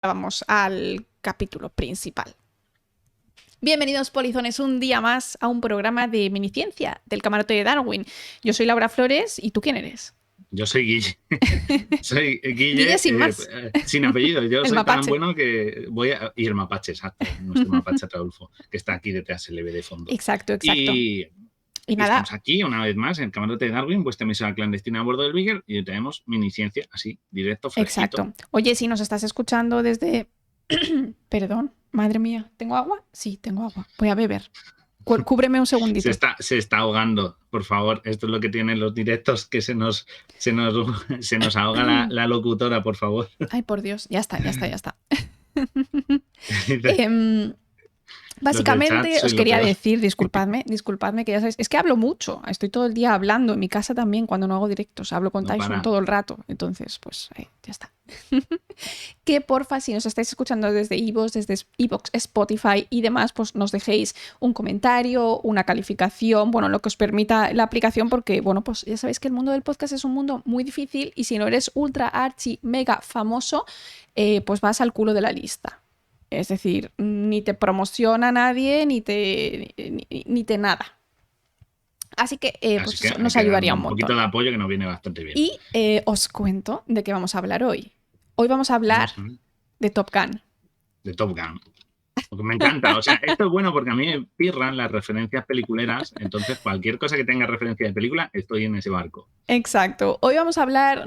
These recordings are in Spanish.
Vamos al capítulo principal. Bienvenidos, polizones, un día más a un programa de miniciencia del Camarote de Darwin. Yo soy Laura Flores, ¿y tú quién eres? Yo soy Guille. Soy Guille Guille, sin más. sin apellido. Yo El soy tan mapache. bueno que voy a... Y el mapache, exacto. Nuestro mapache Ataulfo, que está aquí detrás, se le ve de fondo. Exacto. Y Y nada, estamos aquí una vez más en el Camarote de Darwin, vuestra emisora clandestina a bordo del Beagle, y tenemos miniciencia así, directo, fresquito. exacto. Oye, si nos estás escuchando desde... Perdón, madre mía, ¿tengo agua? Sí, tengo agua. Voy a beber. Cúbreme un segundito. Se está ahogando, por favor. Esto es lo que tienen los directos, que se nos ahoga la locutora, por favor. Ay, por Dios, ya está. Los del chat, Básicamente soy os lo quería peor. decir, disculpadme, que ya sabéis, es que hablo mucho, estoy todo el día hablando, en mi casa también cuando no hago directos, hablo con No Tyson para. todo el rato, entonces pues ya está. Que porfa, si nos estáis escuchando desde iVoox, Spotify y demás, pues nos dejéis un comentario, una calificación, bueno, lo que os permita la aplicación, porque bueno, pues ya sabéis que el mundo del podcast es un mundo muy difícil y si no eres ultra archi mega famoso, pues vas al culo de la lista. Es decir, ni te promociona nadie, ni te nada. Así que, Así pues que eso hay nos que darle ayudaría un un poquito montón. de apoyo que nos viene bastante bien. Y os cuento de qué vamos a hablar hoy. Hoy vamos a hablar Vamos a ver. de Top Gun. De Top Gun. Porque me encanta. O sea, esto es bueno porque a mí me pirran las referencias peliculeras. Entonces, cualquier cosa que tenga referencia de película, estoy en ese barco. Exacto. Hoy no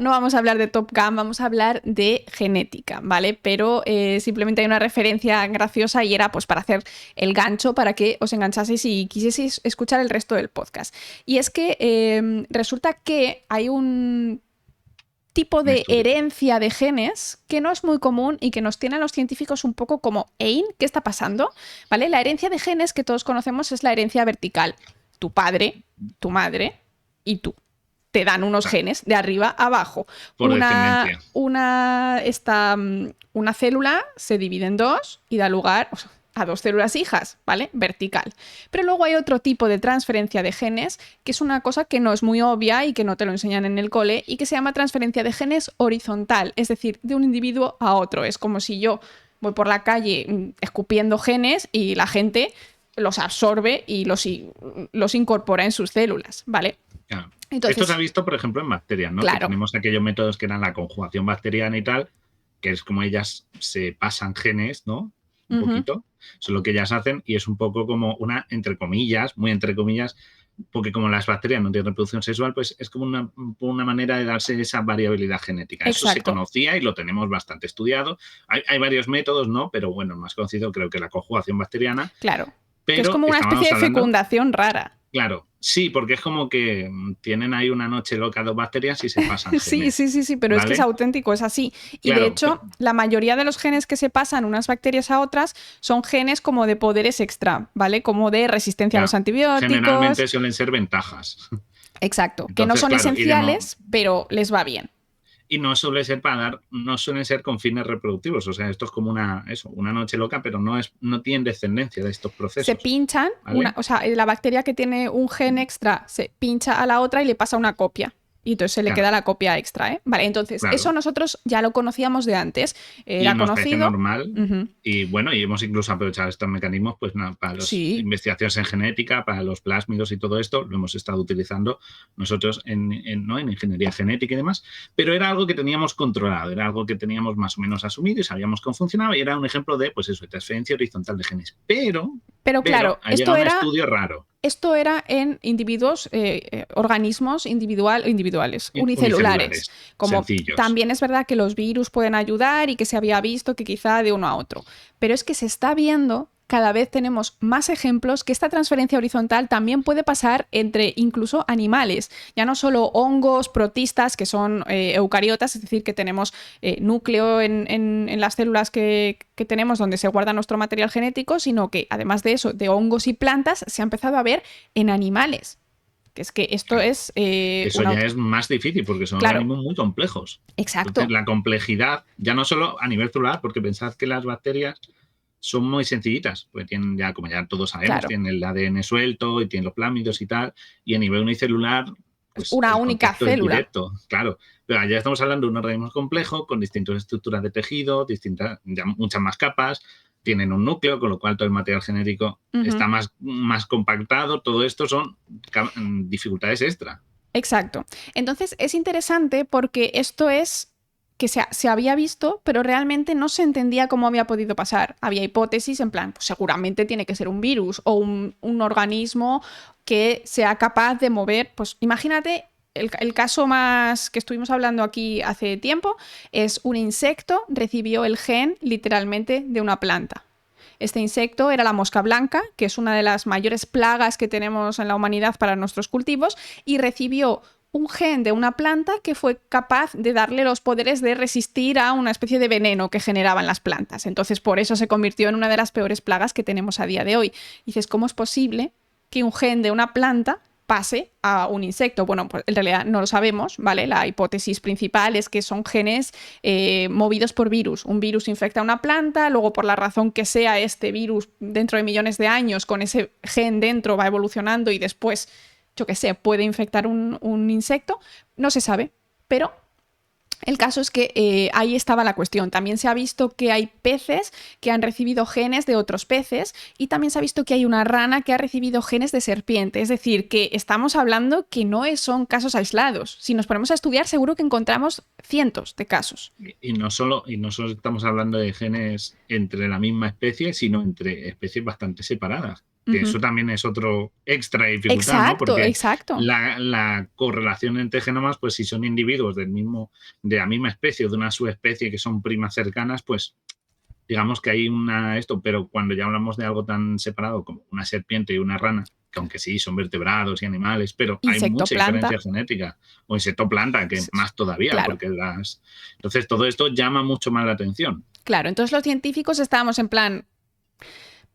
vamos a hablar de Top Gun, vamos a hablar de genética, ¿vale? Pero simplemente hay una referencia graciosa y era pues para hacer el gancho para que os enganchaseis y quisieseis escuchar el resto del podcast. Y es que resulta que hay un tipo de herencia de genes que no es muy común y que nos tienen a los científicos un poco como ¿Ein? ¿Qué está pasando? ¿Vale? La herencia de genes que todos conocemos es la herencia vertical. Tu padre, tu madre y tú. Te dan unos genes de arriba a abajo. Por descendencia. Una célula se divide en dos y da lugar a dos células hijas, ¿vale? Vertical. Pero luego hay otro tipo de transferencia de genes, que es una cosa que no es muy obvia y que no te lo enseñan en el cole, y que se llama transferencia de genes horizontal, es decir, de un individuo a otro. Es como si yo voy por la calle escupiendo genes y la gente los absorbe y los incorpora en sus células, ¿vale? Claro. Entonces, esto se ha visto, por ejemplo, en bacterias, ¿no? claro. Que tenemos aquellos métodos que eran la conjugación bacteriana y tal, que es como ellas se pasan genes, ¿no? Un poquito. Eso es lo que ellas hacen y es un poco como una, entre comillas, muy entre comillas, porque como las bacterias no tienen reproducción sexual, pues es como una manera de darse esa variabilidad genética. Exacto. Eso se conocía y lo tenemos bastante estudiado. Hay varios métodos, ¿no? Pero bueno, el más conocido creo que la conjugación bacteriana. Claro. Pero que es como una especie de fecundación rara. Claro, sí, porque es como que tienen ahí una noche loca dos bacterias y se pasan genes. Sí, pero ¿vale? Es que es auténtico, es así. Y claro, de hecho, la mayoría de los genes que se pasan unas bacterias a otras son genes como de poderes extra, ¿vale? Como de resistencia a los antibióticos. Generalmente suelen ser ventajas. Exacto, entonces, que no son esenciales, pero les va bien. Y no suele ser no suelen ser con fines reproductivos. O sea, esto es como una noche loca, pero no tienen descendencia de estos procesos. Se pinchan, ¿vale? O sea, la bacteria que tiene un gen extra se pincha a la otra y le pasa una copia. Y entonces se le queda la copia extra, ¿eh? Vale, entonces, eso nosotros ya lo conocíamos de antes. Era y nos conocido. Parece normal. Y bueno, y hemos incluso aprovechado estos mecanismos pues para las investigaciones en genética, para los plásmidos y todo esto. Lo hemos estado utilizando nosotros en ingeniería genética y demás. Pero era algo que teníamos controlado, era algo que teníamos más o menos asumido y sabíamos cómo funcionaba. Y era un ejemplo de, pues eso, de transferencia horizontal de genes. Pero claro, esto era un estudio raro. Esto era en individuos, organismos individuales, unicelulares. Como sencillos. También es verdad que los virus pueden ayudar y que se había visto que quizá de uno a otro. Pero es que se está viendo, cada vez tenemos más ejemplos, que esta transferencia horizontal también puede pasar entre incluso animales. Ya no solo hongos, protistas, que son eucariotas, es decir, que tenemos núcleo en las células que tenemos donde se guarda nuestro material genético, sino que además de eso, de hongos y plantas, se ha empezado a ver en animales. Que es que esto es... Eso ya es más difícil porque son organismos muy complejos. Exacto. Entonces, la complejidad, ya no solo a nivel celular, porque pensad que las bacterias son muy sencillitas, porque tienen ya, como ya todos sabemos, tienen el ADN suelto y tienen los plásmidos y tal, y a nivel unicelular pues una el única contacto es célula. directo, claro. Pero allá estamos hablando de un organismo complejo, con distintas estructuras de tejido, muchas más capas, tienen un núcleo, con lo cual todo el material genético está más compactado. Todo esto son dificultades extra. Exacto. Entonces es interesante porque esto es que se había visto, pero realmente no se entendía cómo había podido pasar. Había hipótesis en plan, pues seguramente tiene que ser un virus o un organismo que sea capaz de mover, pues imagínate. El caso más que estuvimos hablando aquí hace tiempo es un insecto recibió el gen literalmente de una planta. Este insecto era la mosca blanca, que es una de las mayores plagas que tenemos en la humanidad para nuestros cultivos, y recibió un gen de una planta que fue capaz de darle los poderes de resistir a una especie de veneno que generaban las plantas. Entonces, por eso se convirtió en una de las peores plagas que tenemos a día de hoy. Y dices, ¿cómo es posible que un gen de una planta pase a un insecto? Bueno, pues en realidad no lo sabemos, ¿vale? La hipótesis principal es que son genes movidos por virus. Un virus infecta a una planta, luego por la razón que sea este virus dentro de millones de años con ese gen dentro va evolucionando y después, yo qué sé, puede infectar un insecto. No se sabe, pero el caso es que ahí estaba la cuestión. También se ha visto que hay peces que han recibido genes de otros peces y también se ha visto que hay una rana que ha recibido genes de serpiente. Es decir, que estamos hablando que no son casos aislados. Si nos ponemos a estudiar, seguro que encontramos cientos de casos. Y no solo estamos hablando de genes entre la misma especie, sino entre especies bastante separadas. Que eso también es otro extra dificultad, exacto, ¿no? Porque exacto. La correlación entre genomas, pues si son individuos de la misma especie o de una subespecie que son primas cercanas, pues digamos que hay pero cuando ya hablamos de algo tan separado como una serpiente y una rana, que aunque sí son vertebrados y animales, pero hay mucha diferencia genética, o insectoplanta, que más todavía, claro. Porque entonces todo esto llama mucho más la atención. Claro, entonces los científicos estábamos en plan,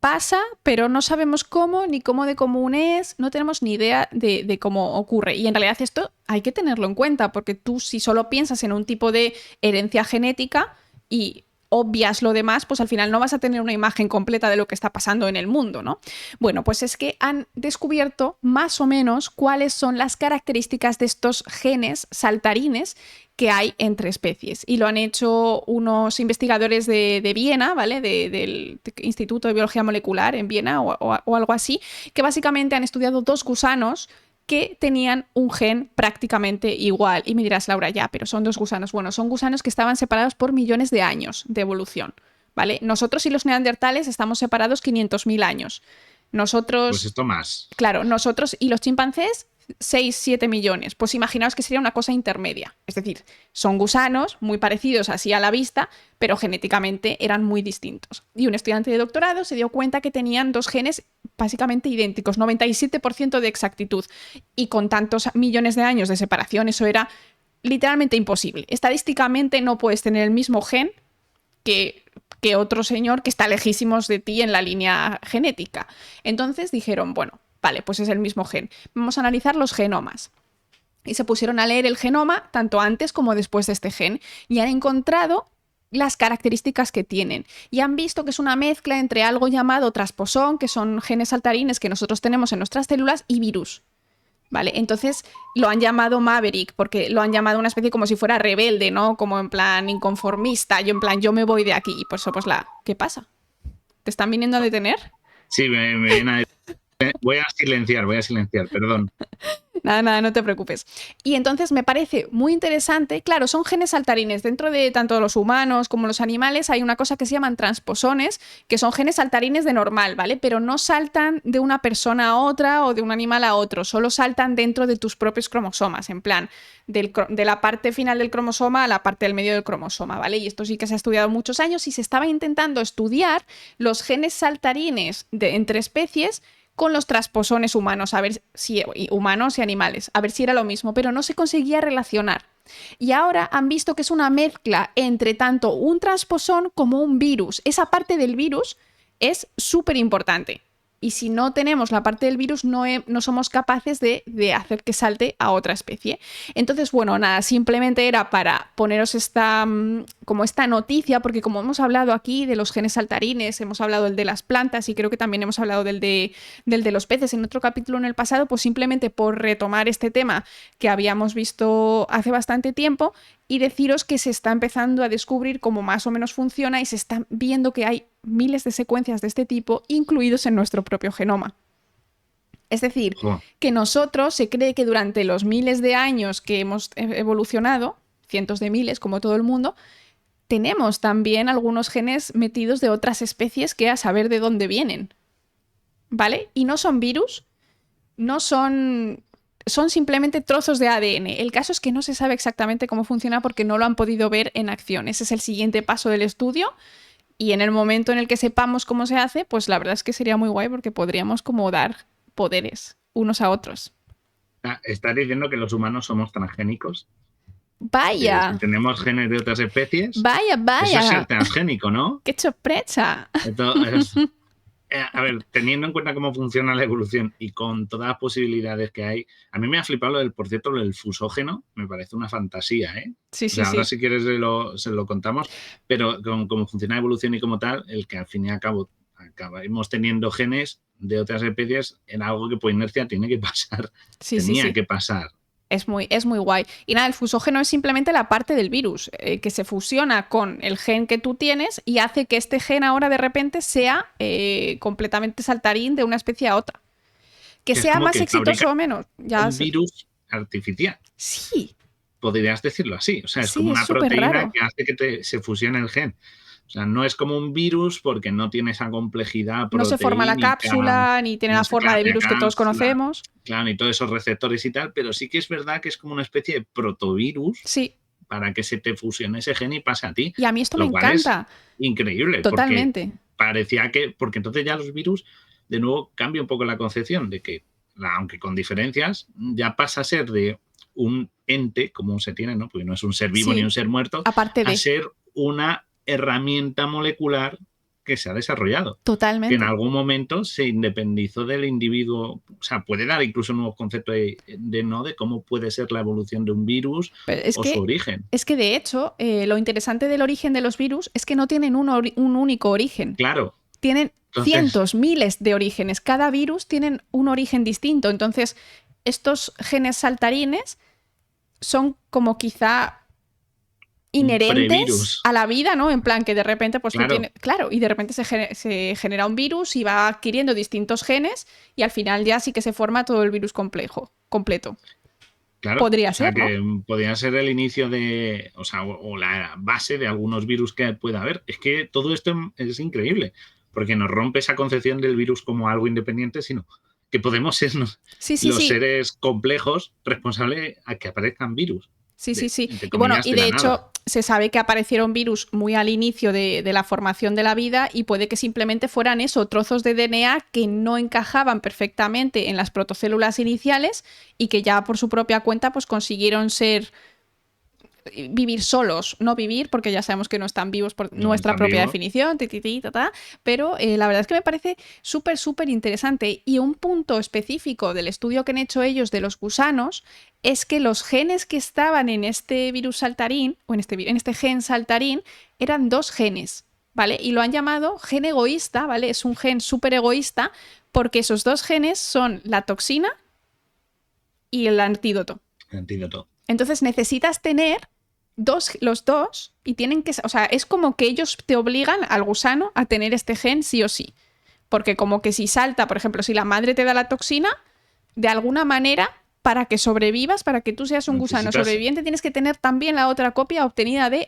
pasa, pero no sabemos cómo, ni cómo de común es, no tenemos ni idea de cómo ocurre. Y en realidad esto hay que tenerlo en cuenta, porque tú si solo piensas en un tipo de herencia genética y obvias lo demás, pues al final no vas a tener una imagen completa de lo que está pasando en el mundo, ¿no? Bueno, pues es que han descubierto más o menos cuáles son las características de estos genes saltarines que hay entre especies. Y lo han hecho unos investigadores de Viena, ¿vale? Del Instituto de Biología Molecular en Viena o algo así, que básicamente han estudiado 2 gusanos que tenían un gen prácticamente igual. Y me dirás, Laura, ya, pero son 2 gusanos. Bueno, son gusanos que estaban separados por millones de años de evolución, ¿vale? Nosotros y los neandertales estamos separados 500.000 años. Nosotros... Pues esto más. Claro, nosotros y los chimpancés 6-7 millones. Pues imaginaos que sería una cosa intermedia. Es decir, son gusanos muy parecidos así a la vista, pero genéticamente eran muy distintos. Y un estudiante de doctorado se dio cuenta que tenían 2 genes básicamente idénticos, 97% de exactitud. Y con tantos millones de años de separación, eso era literalmente imposible. Estadísticamente no puedes tener el mismo gen que otro señor que está lejísimos de ti en la línea genética. Entonces dijeron, bueno, vale, pues es el mismo gen. Vamos a analizar los genomas. Y se pusieron a leer el genoma tanto antes como después de este gen y han encontrado las características que tienen. Y han visto que es una mezcla entre algo llamado transposón, que son genes saltarines que nosotros tenemos en nuestras células, y virus. ¿Vale? Entonces lo han llamado Maverick, porque lo han llamado una especie como si fuera rebelde, ¿no? Como en plan inconformista, yo en plan, yo me voy de aquí. Y por eso, pues ¿qué pasa? ¿Te están viniendo a detener? Sí, me vienen a detener. Voy a silenciar, perdón. Nada, no te preocupes. Y entonces me parece muy interesante, claro, son genes saltarines. Dentro de tanto los humanos como los animales hay una cosa que se llaman transposones, que son genes saltarines de normal, ¿vale? Pero no saltan de una persona a otra o de un animal a otro, solo saltan dentro de tus propios cromosomas, en plan, de la parte final del cromosoma a la parte del medio del cromosoma, ¿vale? Y esto sí que se ha estudiado muchos años y se estaba intentando estudiar los genes saltarines entre especies con los transposones humanos, a ver si humanos y animales, a ver si era lo mismo, pero no se conseguía relacionar. Y ahora han visto que es una mezcla entre tanto un transposón como un virus. Esa parte del virus es súper importante. Y si no tenemos la parte del virus, no somos capaces de hacer que salte a otra especie. Entonces, bueno, nada, simplemente era para poneros esta noticia, porque como hemos hablado aquí de los genes saltarines, hemos hablado del de las plantas y creo que también hemos hablado del de los peces en otro capítulo en el pasado, pues simplemente por retomar este tema que habíamos visto hace bastante tiempo y deciros que se está empezando a descubrir cómo más o menos funciona y se están viendo que hay miles de secuencias de este tipo incluidos en nuestro propio genoma. Es decir, que nosotros se cree que durante los miles de años que hemos evolucionado, cientos de miles como todo el mundo, tenemos también algunos genes metidos de otras especies que a saber de dónde vienen. ¿Vale? Y no son virus, son simplemente trozos de ADN. El caso es que no se sabe exactamente cómo funciona porque no lo han podido ver en acción. Ese es el siguiente paso del estudio. Y en el momento en el que sepamos cómo se hace, pues la verdad es que sería muy guay porque podríamos como dar poderes unos a otros. ¿Estás diciendo que los humanos somos transgénicos? ¡Vaya! Si tenemos genes de otras especies. ¡Vaya! Eso es ser transgénico, ¿no? ¡Qué sorpresa! A ver, teniendo en cuenta cómo funciona la evolución y con todas las posibilidades que hay, a mí me ha flipado por cierto, lo del fusógeno, me parece una fantasía, ¿eh? Sí, ahora si quieres se lo contamos, pero con cómo funciona la evolución y como tal, el que al fin y al cabo acabamos teniendo genes de otras especies en algo que por inercia tiene que pasar. Tenía que pasar. Es muy guay. Y nada, el fusógeno es simplemente la parte del virus que se fusiona con el gen que tú tienes y hace que este gen ahora de repente sea completamente saltarín de una especie a otra. Que sea más exitoso o menos. Un virus artificial. Sí. Podrías decirlo así. O sea, es como una proteína que hace que se fusione el gen. O sea, no es como un virus porque no tiene esa complejidad proteínica. No se forma la cápsula, ni tiene la forma de virus que todos conocemos. Claro, ni todos esos receptores y tal, pero sí que es verdad que es como una especie de protovirus para que se te fusione ese gen y pase a ti. Y a mí esto me encanta. Es increíble. Totalmente. Porque entonces ya los virus, de nuevo, cambia un poco la concepción de que, aunque con diferencias, ya pasa a ser de un ente, como se tiene, ¿no? Porque no es un ser vivo ni un ser muerto, a ser una herramienta molecular que se ha desarrollado. Totalmente. Que en algún momento se independizó del individuo. O sea, puede dar incluso nuevos conceptos de cómo puede ser la evolución de un virus o su origen. Es que de hecho, lo interesante del origen de los virus es que no tienen un único origen. Claro. Tienen cientos, miles de orígenes. Cada virus tiene un origen distinto. Entonces, estos genes saltarines son como quizá inherentes a la vida, ¿no? En plan que de repente pues tú tienes... Claro, y de repente se genera un virus y va adquiriendo distintos genes y al final ya sí que se forma todo el virus completo. Claro, podría ser, que ¿no? Podría ser el inicio de... o la base de algunos virus que pueda haber. Es que todo esto es increíble, porque nos rompe esa concepción del virus como algo independiente, sino que podemos ser los seres complejos responsables a que aparezcan virus. Sí. Y bueno, y de hecho se sabe que aparecieron virus muy al inicio de la formación de la vida y puede que simplemente fueran trozos de DNA que no encajaban perfectamente en las protocélulas iniciales y que ya por su propia cuenta pues consiguieron vivir solos, no vivir porque ya sabemos que no están vivos por nuestra propia definición, pero la verdad es que me parece súper interesante y un punto específico del estudio que han hecho ellos de los gusanos es que los genes que estaban en este virus saltarín o en este gen saltarín eran 2 genes, ¿vale? Y lo han llamado gen egoísta, ¿vale? Es un gen súper egoísta porque esos 2 genes son la toxina y el antídoto. Entonces necesitas tener los dos y tienen que... O sea, es como que ellos te obligan al gusano a tener este gen sí o sí. Porque como que si salta, por ejemplo, si la madre te da la toxina, de alguna manera, para que sobrevivas, para que tú seas un gusano sobreviviente, tienes que tener también la otra copia obtenida de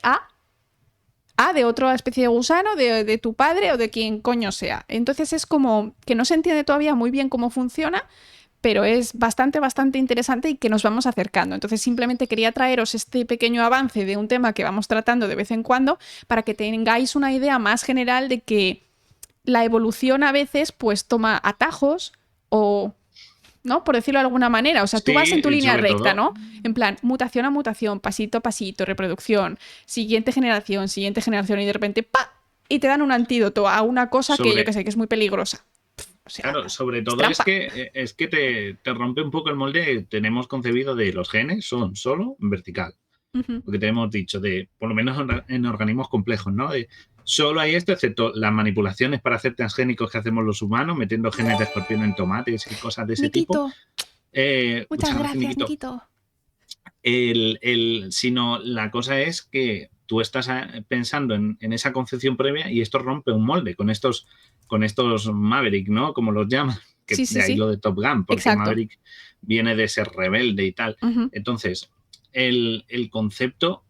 de otra especie de gusano, de tu padre o de quien coño sea. Entonces es como que no se entiende todavía muy bien cómo funciona, pero es bastante interesante y que nos vamos acercando. Entonces simplemente quería traeros este pequeño avance de un tema que vamos tratando de vez en cuando para que tengáis una idea más general de que la evolución a veces pues toma atajos o... ¿no? Por decirlo de alguna manera. O sea, tú vas en tu línea recta, ¿no? En plan, mutación a mutación, pasito a pasito, reproducción, siguiente generación, y de repente ¡pa! Y te dan un antídoto a una cosa que yo que sé, que es muy peligrosa. O sea, claro, sobre todo es que te rompe un poco el molde. Tenemos concebido de los genes son solo en vertical. Porque te hemos dicho de, por lo menos en organismos complejos, ¿no? De, solo hay esto, excepto las manipulaciones para hacer transgénicos que hacemos los humanos, metiendo genes de escorpión en tomates y cosas de ese tipo. Muchas gracias, Nikito. Sino la cosa es que tú estás pensando en esa concepción previa y esto rompe un molde con estos Maverick, ¿no? Como los llaman, que de ahí lo de Top Gun, porque Exacto. Maverick viene de ser rebelde y tal. Entonces, el concepto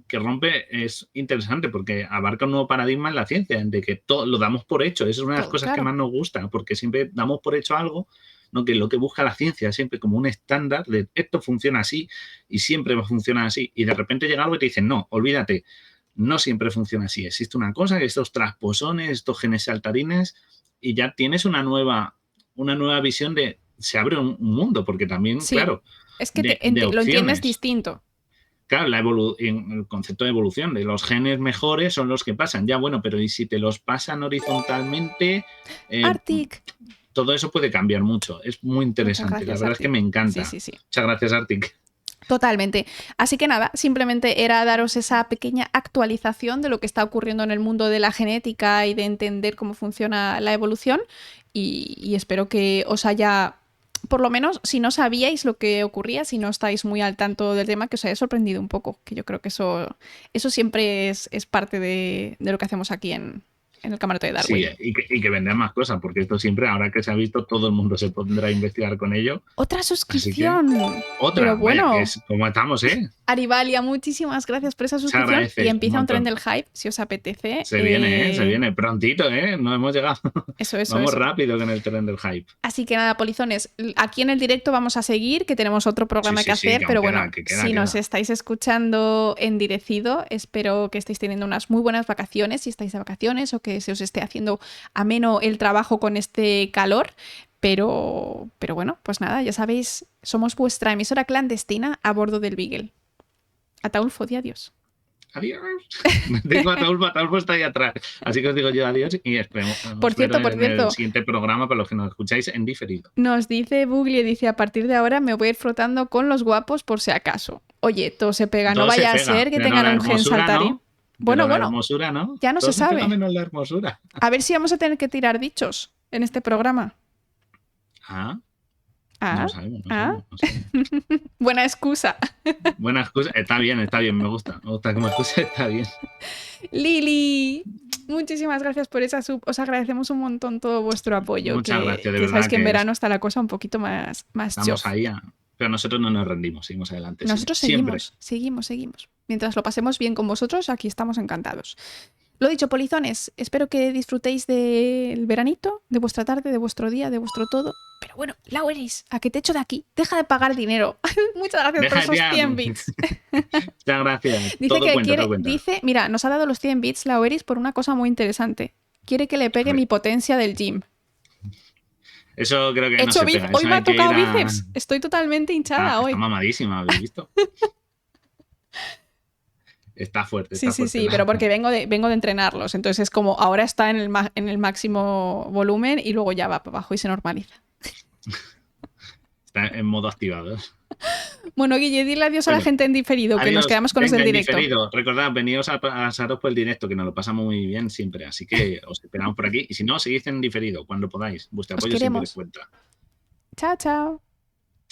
que rompe es interesante porque abarca un nuevo paradigma en la ciencia, de que todo lo damos por hecho. Esa es una de las cosas que más nos gusta, porque siempre damos por hecho algo, ¿no? Que lo que busca la ciencia es siempre como un estándar de esto funciona así y siempre va a funcionar así. Y de repente llega algo y te dicen, no, olvídate, no siempre funciona así. Existe una cosa, que estos transposones, estos genes saltarines, y ya tienes una nueva visión de, se abre un mundo, porque también, claro, es que lo entiendes distinto. Claro, el concepto de evolución, de los genes mejores son los que pasan. Ya, bueno, pero ¿y si te los pasan horizontalmente? Arctic. Todo eso puede cambiar mucho. Es muy interesante. La verdad Arctic. Es que me encanta. Sí. Muchas gracias, Arctic. Totalmente. Así que nada, simplemente era daros esa pequeña actualización de lo que está ocurriendo en el mundo de la genética y de entender cómo funciona la evolución. Y espero que os haya, por lo menos, si no sabíais lo que ocurría, si no estáis muy al tanto del tema, que os haya sorprendido un poco. Que yo creo que eso siempre es parte de lo que hacemos aquí en el camarote de Darwin. Sí, y que vendan más cosas, porque esto siempre, ahora que se ha visto, todo el mundo se pondrá a investigar con ello. ¡Otra suscripción! Otra, pero bueno, vaya, ¿cómo estamos, Arivalia, muchísimas gracias por esa suscripción. Y empieza un tren del hype, si os apetece. Se viene prontito, no hemos llegado. Eso. Vamos rápido con el tren del hype. Así que nada, polizones, aquí en el directo vamos a seguir, que tenemos otro programa que hacer, pero bueno, si nos estáis escuchando endirecido, espero que estéis teniendo unas muy buenas vacaciones, si estáis de vacaciones, o que se os esté haciendo ameno el trabajo con este calor. Pero bueno, pues nada, ya sabéis, somos vuestra emisora clandestina a bordo del Beagle. Ataulfo, di adiós. Adiós. Digo Ataulfo está ahí atrás. Así que os digo yo adiós y esperemos. Por cierto. El siguiente programa para los que nos escucháis en diferido. Nos dice Bugli, dice, a partir de ahora me voy a ir frotando con los guapos por si acaso. Oye, todo se pega, no vaya a ser que tengan un gen saltarín. No. Bueno, la hermosura, ¿no? Ya no se sabe. Menos la hermosura. A ver si vamos a tener que tirar dichos en este programa. No sabemos. Buena excusa. Buena excusa. Está bien, me gusta. Me gusta como excusa, está bien. Lili, muchísimas gracias por esa sub. Os agradecemos un montón todo vuestro apoyo. Muchas gracias, de verdad. Sabéis que en verano está la cosa un poquito más Estamos ahí, pero nosotros no nos rendimos, seguimos adelante. Nosotros seguimos. Mientras lo pasemos bien con vosotros, aquí estamos encantados. Lo dicho, polizones, espero que disfrutéis del veranito, de vuestra tarde, de vuestro día, de vuestro todo. Pero bueno, Lauris, ¿a qué te echo de aquí? Deja de pagar dinero. Muchas gracias por esos 100 bits. Muchas gracias. Dice todo que cuenta, dice, mira, nos ha dado los 100 bits Lauris por una cosa muy interesante. Quiere que le pegue mi potencia del gym. Eso creo que no se pega. Hoy me ha tocado bíceps. Estoy totalmente hinchada hoy. Está mamadísima, ¿habéis visto? Está fuerte. Sí, pero porque vengo de entrenarlos. Entonces es como ahora está en el máximo volumen y luego ya va para abajo y se normaliza. Está en modo activado. Bueno, Guille, dile adiós a la gente en diferido, que nos quedamos con los en directo. Recordad, venidos a pasaros por el directo, que nos lo pasamos muy bien siempre. Así que os esperamos por aquí. Y si no, seguid en diferido cuando podáis. Vuestro apoyo siempre cuenta. Chao.